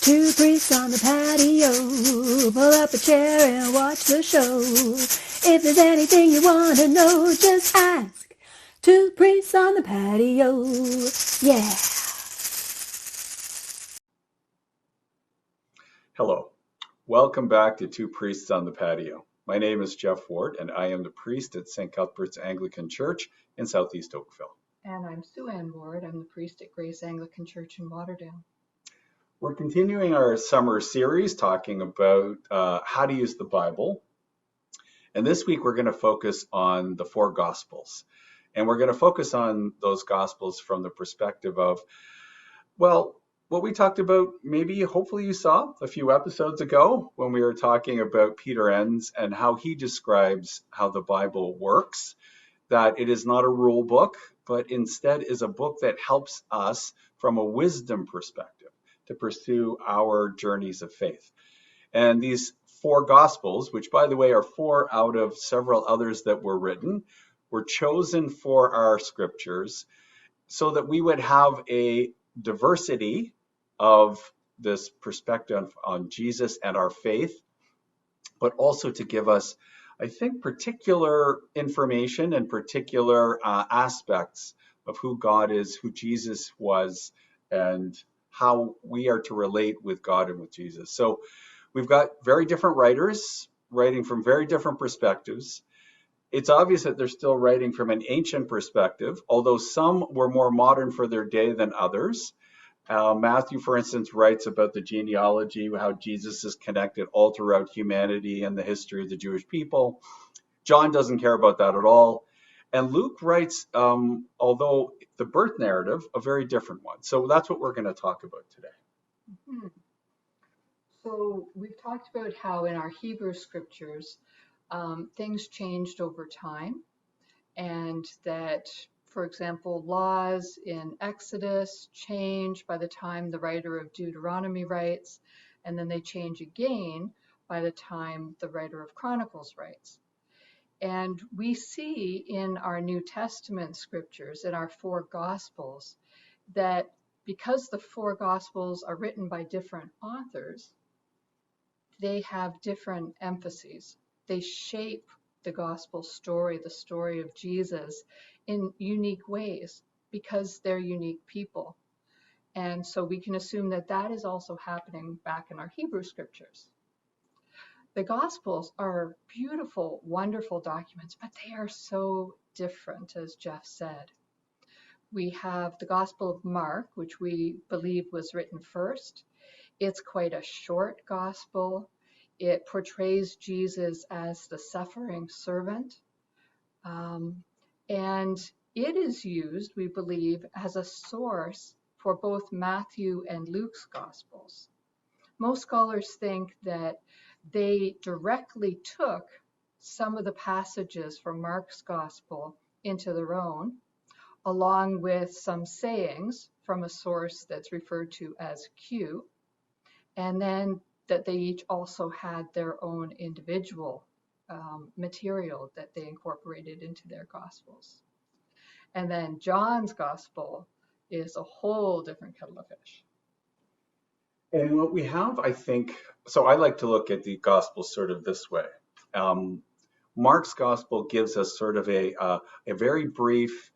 Two priests on the patio, pull up a chair and watch the show. If there's anything you want to know, just ask. Two priests on the patio, yeah. Hello, welcome back to Two Priests on the Patio. My name is Jeff Ward, and I am the priest at St. Cuthbert's Anglican Church in Southeast Oakville. And I'm Sue Ann Ward. I'm the priest at Grace Anglican Church in Waterdown. We're continuing our summer series talking about how to use the Bible. And this week we're going to focus on the four Gospels. And we're going to focus on those Gospels from the perspective of, well, what we talked about, maybe hopefully you saw a few episodes ago when we were talking about Peter Enns and how he describes how the Bible works, that it is not a rule book, but instead is a book that helps us from a wisdom perspective to pursue our journeys of faith. And these four Gospels, which by the way are four out of several others that were written, were chosen for our scriptures so that we would have a diversity of this perspective on Jesus and our faith, but also to give us, I think, particular information and particular aspects of who God is, who Jesus was, and how we are to relate with God and with Jesus. So we've got very different writers writing from very different perspectives. It's obvious that they're still writing from an ancient perspective, although some were more modern for their day than others. Matthew, for instance, writes about the genealogy, how Jesus is connected all throughout humanity and the history of the Jewish people. John doesn't care about that at all. And Luke writes, although the birth narrative, a very different one. So that's what we're going to talk about today. Mm-hmm. So we've talked about how in our Hebrew scriptures, things changed over time, and that, for example, laws in Exodus change by the time the writer of Deuteronomy writes, and then they change again by the time the writer of Chronicles writes. And we see in our New Testament scriptures, in our four Gospels, that because the four Gospels are written by different authors, they have different emphases. They shape the Gospel story, the story of Jesus, in unique ways because they're unique people. And so we can assume that that is also happening back in our Hebrew scriptures. The Gospels are beautiful, wonderful documents, but they are so different, as Jeff said. We have the Gospel of Mark, which we believe was written first. It's quite a short gospel. It portrays Jesus as the suffering servant. And it is used, we believe, as a source for both Matthew and Luke's Gospels. Most scholars think that they directly took some of the passages from Mark's Gospel into their own, along with some sayings from a source that's referred to as Q, and then that they each also had their own individual material that they incorporated into their Gospels. And then John's Gospel is a whole different kettle of fish. And what we have, I think, so I like to look at the Gospel sort of this way. Mark's Gospel gives us sort of a very brief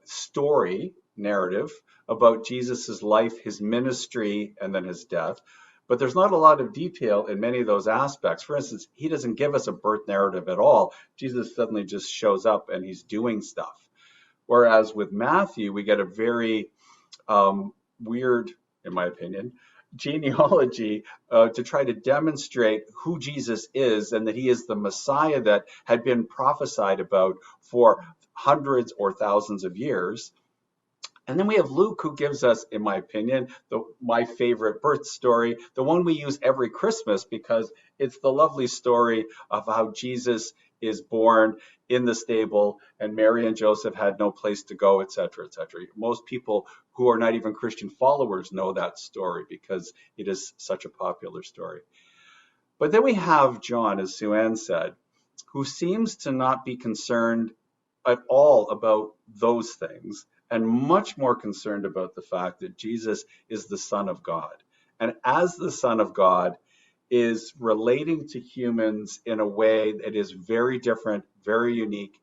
story narrative about Jesus's life, his ministry, and then his death. But there's not a lot of detail in many of those aspects. For instance, he doesn't give us a birth narrative at all. Jesus suddenly just shows up and he's doing stuff. Whereas with Matthew, we get a very weird, in my opinion, genealogy to try to demonstrate who Jesus is and that he is the Messiah that had been prophesied about for hundreds or thousands of years. And then we have Luke, who gives us, in my opinion, my favorite birth story, the one we use every Christmas because it's the lovely story of how Jesus is born in the stable and Mary and Joseph had no place to go, etc., etc. Most people who are not even Christian followers know that story because it is such a popular story. But then we have John, as Sue Ann said, who seems to not be concerned at all about those things and much more concerned about the fact that Jesus is the Son of God. and as the Son of God is relating to humans in a way that is very different, very unique.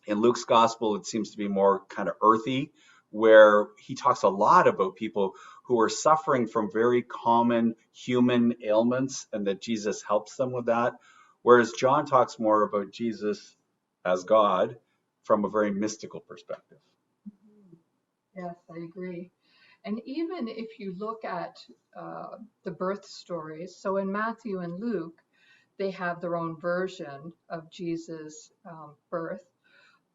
In Luke's gospel, it seems to be more kind of earthy, where he talks a lot about people who are suffering from very common human ailments and that Jesus helps them with that. Whereas John talks more about Jesus as God from a very mystical perspective. Yes, I agree. And even if you look at the birth stories, so in Matthew and Luke, they have their own version of Jesus' birth.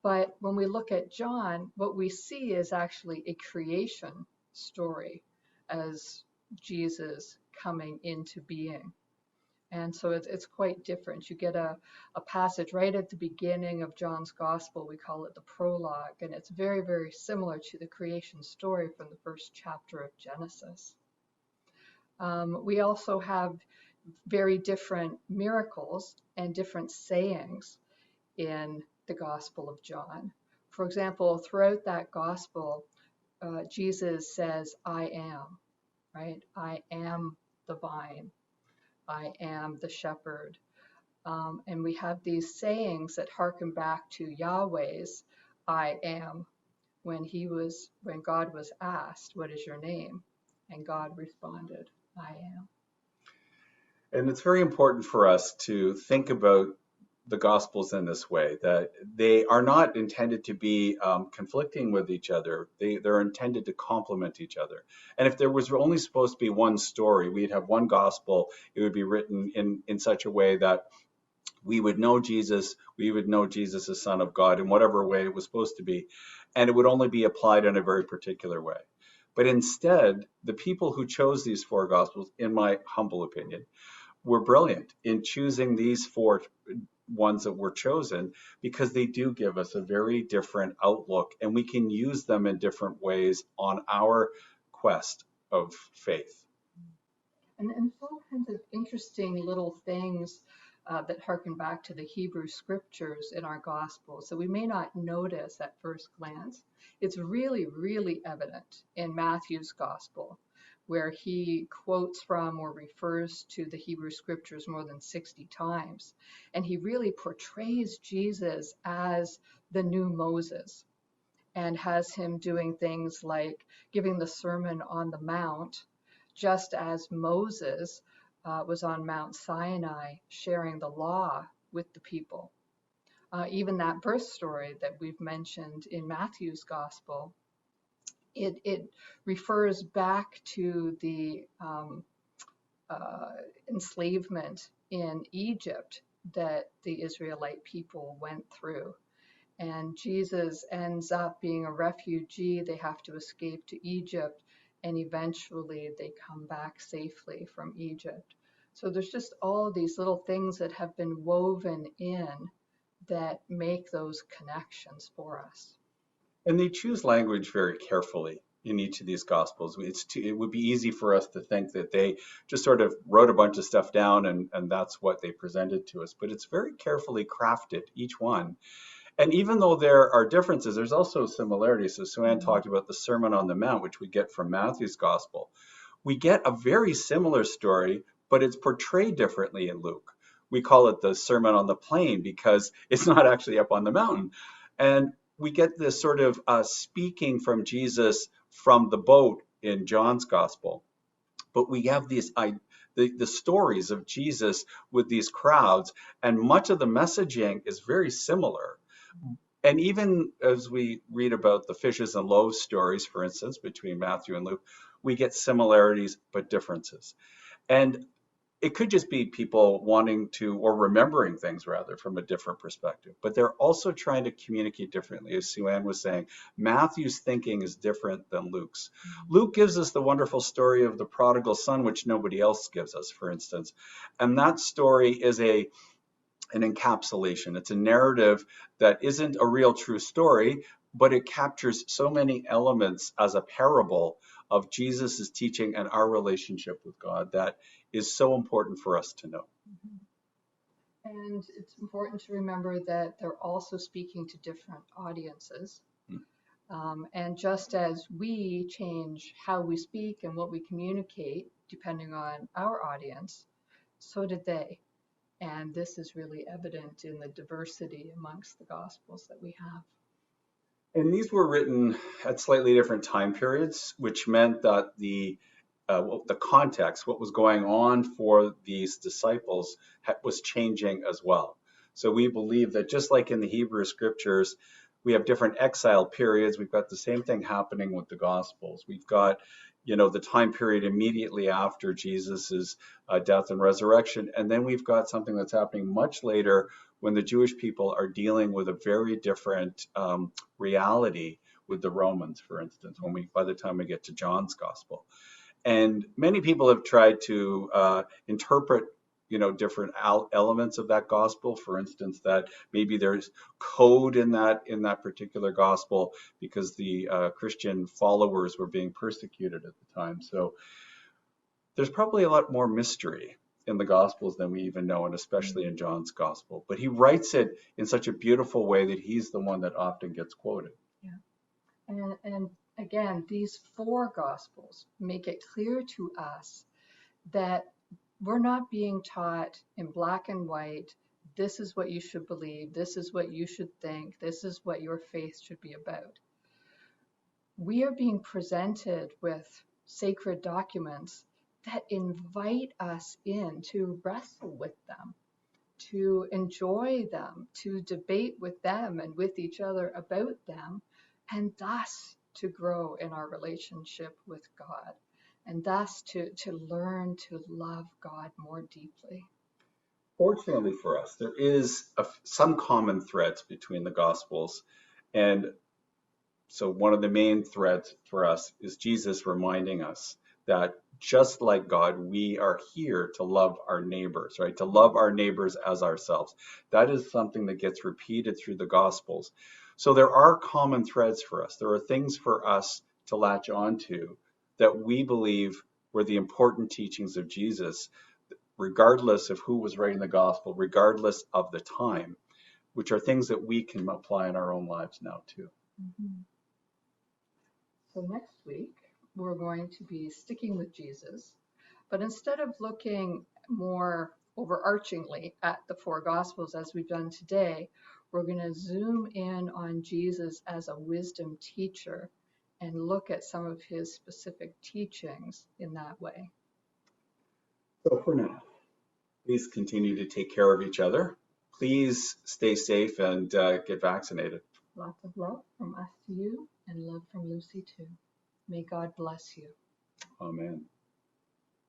But when we look at John, what we see is actually a creation story as Jesus coming into being. And so it's quite different. You get a passage right at the beginning of John's gospel. We call it the prologue. And it's very, very similar to the creation story from the first chapter of Genesis. We also have very different miracles and different sayings in the Gospel of John. For example, throughout that Gospel, Jesus says, I am, right? I am the vine. I am the shepherd. And we have these sayings that harken back to Yahweh's I am when God was asked, what is your name? And God responded, I am. And it's very important for us to think about the Gospels in this way, that they are not intended to be conflicting with each other. They're intended to complement each other. And if there was only supposed to be one story, we'd have one Gospel. It would be written in such a way that we would know Jesus as Son of God in whatever way it was supposed to be. And it would only be applied in a very particular way. But instead, the people who chose these four Gospels, in my humble opinion, were brilliant in choosing these four ones that were chosen, because they do give us a very different outlook, and we can use them in different ways on our quest of faith. And all kinds of interesting little things that harken back to the Hebrew scriptures in our gospel. So we may not notice at first glance. It's really, really evident in Matthew's gospel, where he quotes from or refers to the Hebrew scriptures more than 60 times. And he really portrays Jesus as the new Moses, and has him doing things like giving the Sermon on the Mount, just as Moses was on Mount Sinai sharing the law with the people. Even that birth story that we've mentioned in Matthew's gospel, it refers back to the enslavement in Egypt that the Israelite people went through. And Jesus ends up being a refugee. They have to escape to Egypt, and eventually they come back safely from Egypt. So there's just all of these little things that have been woven in that make those connections for us. And they choose language very carefully in each of these Gospels. It would be easy for us to think that they just sort of wrote a bunch of stuff down and that's what they presented to us. But it's very carefully crafted, each one. And even though there are differences, there's also similarities. So Sue Ann talked about the Sermon on the Mount, which we get from Matthew's Gospel. We get a very similar story, but it's portrayed differently in Luke. We call it the Sermon on the Plain because it's not actually up on the mountain. And we get this sort of speaking from Jesus from the boat in John's Gospel. But we have these the stories of Jesus with these crowds, and much of the messaging is very similar. And even as we read about the fishes and loaves stories, for instance, between Matthew and Luke, we get similarities but differences. And it could just be people wanting to, or remembering things rather, from a different perspective. But they're also trying to communicate differently. As Sue Ann was saying, Matthew's thinking is different than Luke's. Luke gives us the wonderful story of the prodigal son, which nobody else gives us, for instance. And that story is an encapsulation. It's a narrative that isn't a real true story, but it captures so many elements as a parable of Jesus's teaching and our relationship with God that is so important for us to know. And it's important to remember that they're also speaking to different audiences. And just as we change how we speak and what we communicate, depending on our audience, so did they. And this is really evident in the diversity amongst the Gospels that we have. And these were written at slightly different time periods, which meant that the context, what was going on for these disciples, was changing as well. So we believe that just like in the Hebrew scriptures, we have different exile periods. We've got the same thing happening with the Gospels. We've got, the time period immediately after Jesus's death and resurrection, and then we've got something that's happening much later when the Jewish people are dealing with a very different reality with the Romans, for instance, by the time we get to John's Gospel. And many people have tried to interpret, different elements of that gospel. For instance, that maybe there's code in that particular gospel because the Christian followers were being persecuted at the time. So there's probably a lot more mystery in the Gospels than we even know, and especially in John's Gospel. But he writes it in such a beautiful way that he's the one that often gets quoted. Yeah. And again, these 4 Gospels make it clear to us that we're not being taught in black and white, this is what you should believe, this is what you should think, this is what your faith should be about. We are being presented with sacred documents that invite us in to wrestle with them, to enjoy them, to debate with them and with each other about them, and thus to grow in our relationship with God, and thus to learn to love God more deeply. Fortunately for us, there is some common threads between the Gospels. And so one of the main threads for us is Jesus reminding us that just like God, we are here to love our neighbors, right? To love our neighbors as ourselves. That is something that gets repeated through the Gospels. So there are common threads for us. There are things for us to latch onto that we believe were the important teachings of Jesus, regardless of who was writing the Gospel, regardless of the time, which are things that we can apply in our own lives now too. Mm-hmm. So next week, we're going to be sticking with Jesus, but instead of looking more overarchingly at the 4 Gospels as we've done today, we're going to zoom in on Jesus as a wisdom teacher and look at some of his specific teachings in that way. So for now, please continue to take care of each other. Please stay safe and get vaccinated. Lots of love from us to you and love from Lucy too. May God bless you. Amen.